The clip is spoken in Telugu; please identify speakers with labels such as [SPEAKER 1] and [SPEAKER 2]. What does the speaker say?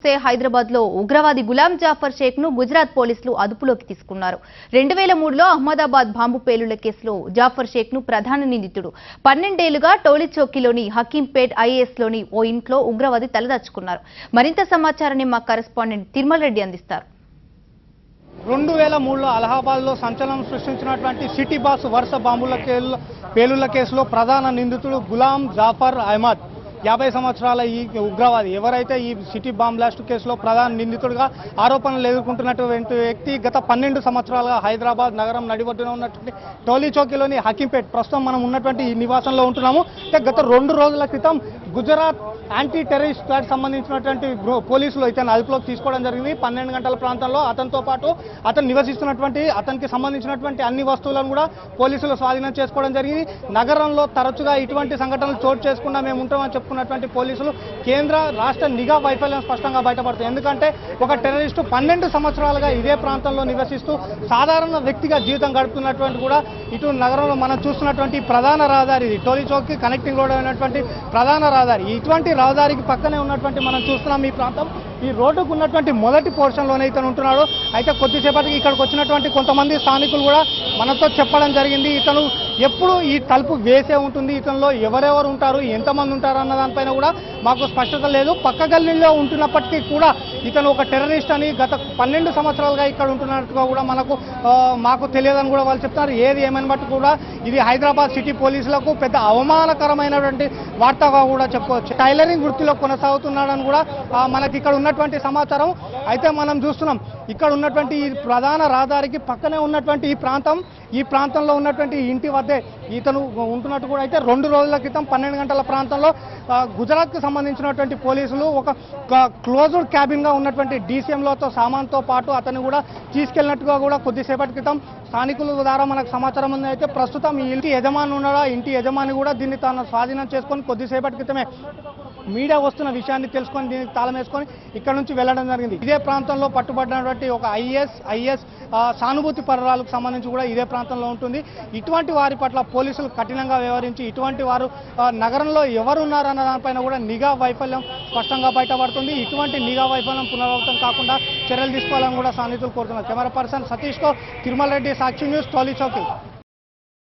[SPEAKER 1] హైదరాబాద్ లో ఉగ్రవాది గులాం జాఫర్ షేక్ ను గుజరాత్ పోలీసులు అదుపులోకి తీసుకున్నారు. 2003లో అహ్మదాబాద్ బాంబు పేలుళ్ల కేసులో జాఫర్ షేక్ ను ప్రధాన నిందితుడు 12 ఏళ్లుగా టోలీచౌకీలోని హకీంపేట్ ఐఏఎస్ లోని ఓ ఇంట్లో ఉగ్రవాది తలదాచుకున్నారు. మరింత సమాచారాన్ని మా కరెస్పాండెంట్ తిరుమల రెడ్డి అందిస్తారు.
[SPEAKER 2] 2003లో అలహాబాద్లో సంచలనం సృష్టించినటువంటి సిటీ బాస్ వరుస బాంబుల పేలుళ్ల కేసులో ప్రధాన నిందితుడు గులాం జాఫర్ అహ్మద్ 50 సంవత్సరాల ఈ ఉగ్రవాది ఎవరైతే ఈ సిటీ బాంబ్ బ్లాస్ట్ కేసులో ప్రధాన నిందితుడిగా ఆరోపణలు ఎదుర్కొంటున్నటువంటి వ్యక్తి గత 12 సంవత్సరాలుగా హైదరాబాద్ నగరం నడిబొడ్డున ఉన్నటువంటి టోలీచౌకీలోని హకీంపేట్ ప్రస్తుతం మనం ఉన్నటువంటి ఈ నివాసంలో ఉంటున్నాము. గత 2 రోజుల క్రితం గుజరాత్ యాంటీ టెర్రరిస్ట్ స్క్వాడ్ సంబంధించినటువంటి పోలీసులు ఇతను అదుపులోకి తీసుకోవడం జరిగింది. 12 గంటల ప్రాంతంలో అతనితో పాటు అతను నివసిస్తున్నటువంటి అతనికి సంబంధించినటువంటి అన్ని వస్తువులను కూడా పోలీసులు స్వాధీనం చేసుకోవడం జరిగింది. నగరంలో తరచుగా ఇటువంటి సంఘటనలు చోటు చేసుకుండా మేము ఉంటామని చెప్పుకున్నటువంటి పోలీసులు కేంద్ర రాష్ట్ర నిఘా వైఫల్యం స్పష్టంగా బయటపడుతుంది. ఎందుకంటే ఒక టెర్రరిస్టు 12 సంవత్సరాలుగా ఇదే ప్రాంతంలో నివసిస్తూ సాధారణ వ్యక్తిగా జీవితం గడుపుతున్నటువంటి కూడా ఇటు నగరంలో మనం చూస్తున్నటువంటి ప్రధాన రహదారి టోలీచౌకీ కనెక్టింగ్ రోడ్ అయినటువంటి ప్రధాన రహదారి ఇటువంటి రహదారికి పక్కనే ఉన్నటువంటి మనం చూస్తున్నాం ఈ ప్రాంతం. ఈ రోడ్డుకు ఉన్నటువంటి మొదటి పోర్షన్లోనే ఇతను ఉంటున్నాడు. అయితే కొద్దిసేపటికి ఇక్కడికి వచ్చినటువంటి కొంతమంది స్థానికులు కూడా మనతో చెప్పడం జరిగింది ఇతను ఎప్పుడు ఈ తలుపు వేసే ఉంటుంది, ఇతనిలో ఎవరెవరు ఉంటారు, ఎంతమంది ఉంటారు అన్న దానిపైన కూడా మాకు స్పష్టత లేదు. పక్క గల్లీలో ఉంటున్నప్పటికీ కూడా ఇతను ఒక టెర్రరిస్ట్ అని గత 12 సంవత్సరాలుగా ఇక్కడ ఉంటున్నట్టుగా కూడా మాకు తెలియదని కూడా వాళ్ళు చెప్తున్నారు. ఏది ఏమైనా బట్టి కూడా ఇది హైదరాబాద్ సిటీ పోలీసులకు పెద్ద అవమానకరమైనటువంటి వార్తగా కూడా చెప్పుకోవచ్చు. టైలరింగ్ వృత్తిలో కొనసాగుతున్నాడని కూడా మనకి ఇక్కడ ఉన్నటువంటి సమాచారం. అయితే మనం చూస్తున్నాం ఇక్కడ ఉన్నటువంటి ఈ ప్రధాన రహదారికి పక్కనే ఉన్నటువంటి ఈ ప్రాంతంలో ఉన్నటువంటి ఇంటి వద్దే ఇతను ఉంటున్నట్టు కూడా. అయితే 2 రోజుల క్రితం 12 గంటల ప్రాంతంలో గుజరాత్కు సంబంధించినటువంటి పోలీసులు ఒక క్లోజ్డ్ క్యాబిన్గా ఉన్నటువంటి డీసీఎంలతో సామాన్తో పాటు అతన్ని కూడా తీసుకెళ్లినట్టుగా కూడా కొద్దిసేపటి క్రితం స్థానికుల ద్వారా మనకు సమాచారం ఉంది. అయితే ప్రస్తుతం ఈ ఇంటి యజమాని ఉన్నాడా, ఇంటి యజమాని కూడా దీన్ని తాను స్వాధీనం చేసుకొని కొద్దిసేపటి క్రితమే మీడియా వస్తున్న విషయాన్ని తెలుసుకొని దీనికి తాళం వేసుకొని ఇక్కడ నుంచి వెళ్ళడం జరిగింది. ఇదే ప్రాంతంలో పట్టుబడినటువంటి ఒక ఐఎస్ సానుభూతి పరురాలకు సంబంధించి కూడా ఇదే ప్రాంతంలో ఉంటుంది. ఇటువంటి వారి పట్ల పోలీసులు కఠినంగా వ్యవహరించి ఇటువంటి వారు నగరంలో ఎవరు ఉన్నారన్న దానిపైన కూడా నిఘా వైఫల్యం స్పష్టంగా బయటపడుతుంది. ఇటువంటి నిఘా వైఫల్యం పునరావృతం కాకుండా చర్యలు తీసుకోవాలని కూడా స్థానికులు కోరుతున్నారు. కెమెరా పర్సన్ సతీష్తో తిరుమల రెడ్డి, సాక్షి న్యూస్, టోలీచౌకీ.